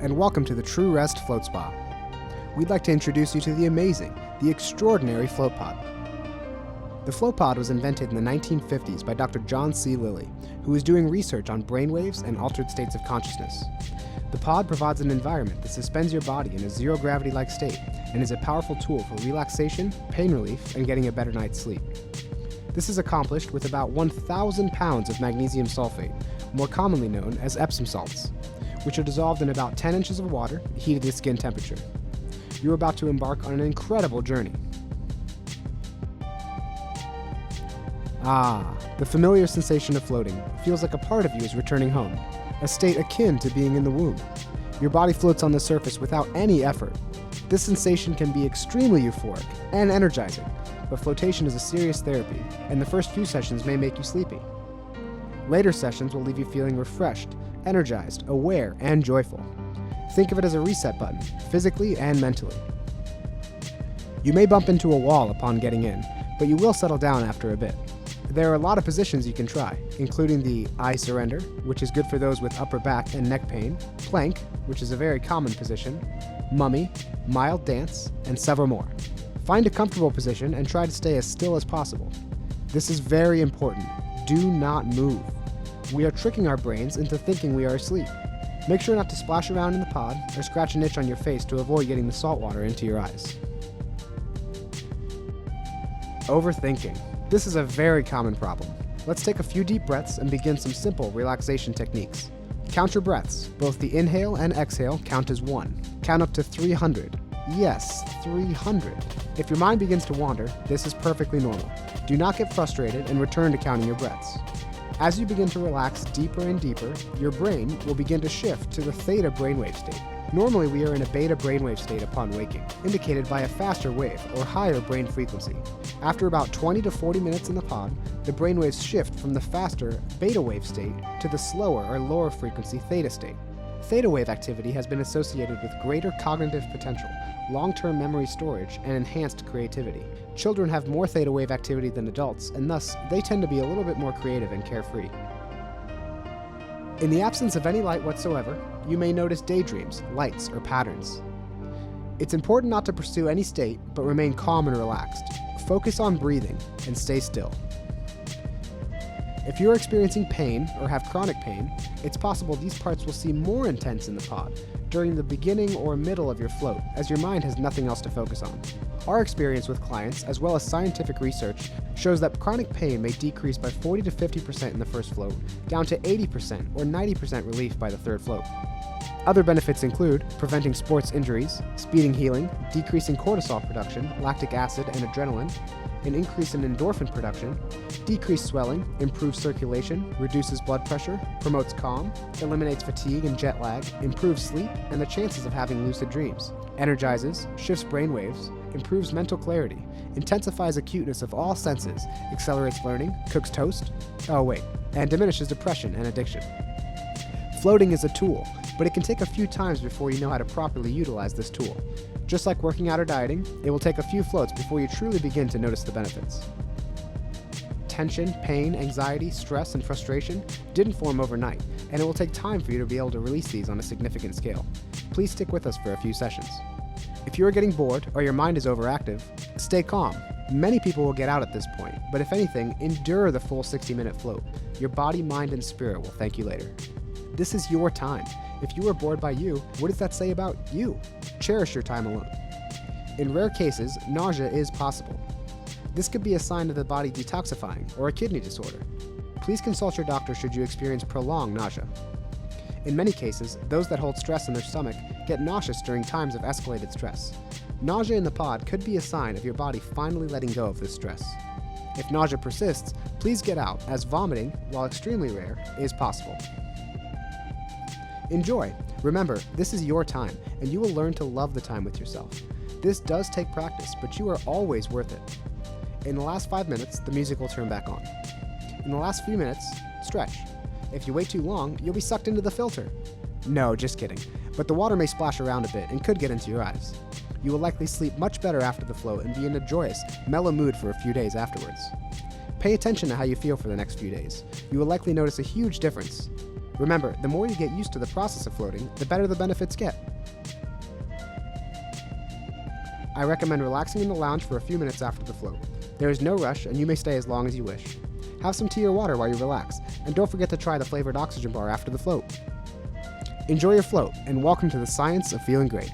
and welcome to the True Rest Float Spa. We'd like to introduce you to the amazing, the extraordinary Float Pod. The Float Pod was invented in the 1950s by Dr. John C. Lilly, who was doing research on brainwaves and altered states of consciousness. The pod provides an environment that suspends your body in a zero-gravity-like state and is a powerful tool for relaxation, pain relief, and getting a better night's sleep. This is accomplished with about 1,000 pounds of magnesium sulfate, more commonly known as Epsom salts, which are dissolved in about 10 inches of water, heated to skin temperature. You're about to embark on an incredible journey. The familiar sensation of floating feels like a part of you is returning home, a state akin to being in the womb. Your body floats on the surface without any effort. This sensation can be extremely euphoric and energizing, but flotation is a serious therapy, and the first few sessions may make you sleepy. Later sessions will leave you feeling refreshed, energized, aware, and joyful. Think of it as a reset button, physically and mentally. You may bump into a wall upon getting in, but you will settle down after a bit. There are a lot of positions you can try, including the I surrender, which is good for those with upper back and neck pain, plank, which is a very common position, mummy, mild dance, and several more. Find a comfortable position and try to stay as still as possible. This is very important. Do not move. We are tricking our brains into thinking we are asleep. Make sure not to splash around in the pod or scratch an itch on your face to avoid getting the salt water into your eyes. Overthinking. This is a very common problem. Let's take a few deep breaths and begin some simple relaxation techniques. Count your breaths. Both the inhale and exhale count as 1. Count up to 300. Yes, 300. If your mind begins to wander, this is perfectly normal. Do not get frustrated and return to counting your breaths. As you begin to relax deeper and deeper, your brain will begin to shift to the theta brainwave state. Normally, we are in a beta brainwave state upon waking, indicated by a faster wave or higher brain frequency. After about 20 to 40 minutes in the pod, the brainwaves shift from the faster beta wave state to the slower or lower frequency theta state. Theta wave activity has been associated with greater cognitive potential, long-term memory storage, and enhanced creativity. Children have more theta wave activity than adults, and thus, they tend to be a little bit more creative and carefree. In the absence of any light whatsoever, you may notice daydreams, lights, or patterns. It's important not to pursue any state, but remain calm and relaxed. Focus on breathing, and stay still. If you're experiencing pain or have chronic pain, it's possible these parts will seem more intense in the pod during the beginning or middle of your float, as your mind has nothing else to focus on. Our experience with clients, as well as scientific research, shows that chronic pain may decrease by 40 to 50% in the first float, down to 80% or 90% relief by the third float. Other benefits include preventing sports injuries, speeding healing, decreasing cortisol production, lactic acid, and adrenaline, an increase in endorphin production, decreased swelling, improves circulation, reduces blood pressure, promotes calm, eliminates fatigue and jet lag, improves sleep and the chances of having lucid dreams, energizes, shifts brainwaves, improves mental clarity, intensifies acuteness of all senses, accelerates learning, cooks toast, and diminishes depression and addiction. Floating is a tool, but it can take a few times before you know how to properly utilize this tool. Just like working out or dieting, it will take a few floats before you truly begin to notice the benefits. Tension, pain, anxiety, stress, and frustration didn't form overnight, and it will take time for you to be able to release these on a significant scale. Please stick with us for a few sessions. If you are getting bored or your mind is overactive, stay calm. Many people will get out at this point, but if anything, endure the full 60-minute float. Your body, mind, and spirit will thank you later. This is your time. If you are bored by you, what does that say about you? Cherish your time alone. In rare cases, nausea is possible. This could be a sign of the body detoxifying or a kidney disorder. Please consult your doctor should you experience prolonged nausea. In many cases, those that hold stress in their stomach get nauseous during times of escalated stress. Nausea in the pod could be a sign of your body finally letting go of this stress. If nausea persists, please get out, as vomiting, while extremely rare, is possible. Enjoy. Remember, this is your time, and you will learn to love the time with yourself. This does take practice, but you are always worth it. In the last 5 minutes, the music will turn back on. In the last few minutes, stretch. If you wait too long, you'll be sucked into the filter. No, just kidding. But the water may splash around a bit and could get into your eyes. You will likely sleep much better after the float and be in a joyous, mellow mood for a few days afterwards. Pay attention to how you feel for the next few days. You will likely notice a huge difference. Remember, the more you get used to the process of floating, the better the benefits get. I recommend relaxing in the lounge for a few minutes after the float. There is no rush, and you may stay as long as you wish. Have some tea or water while you relax, and don't forget to try the flavored oxygen bar after the float. Enjoy your float, and welcome to the science of feeling great.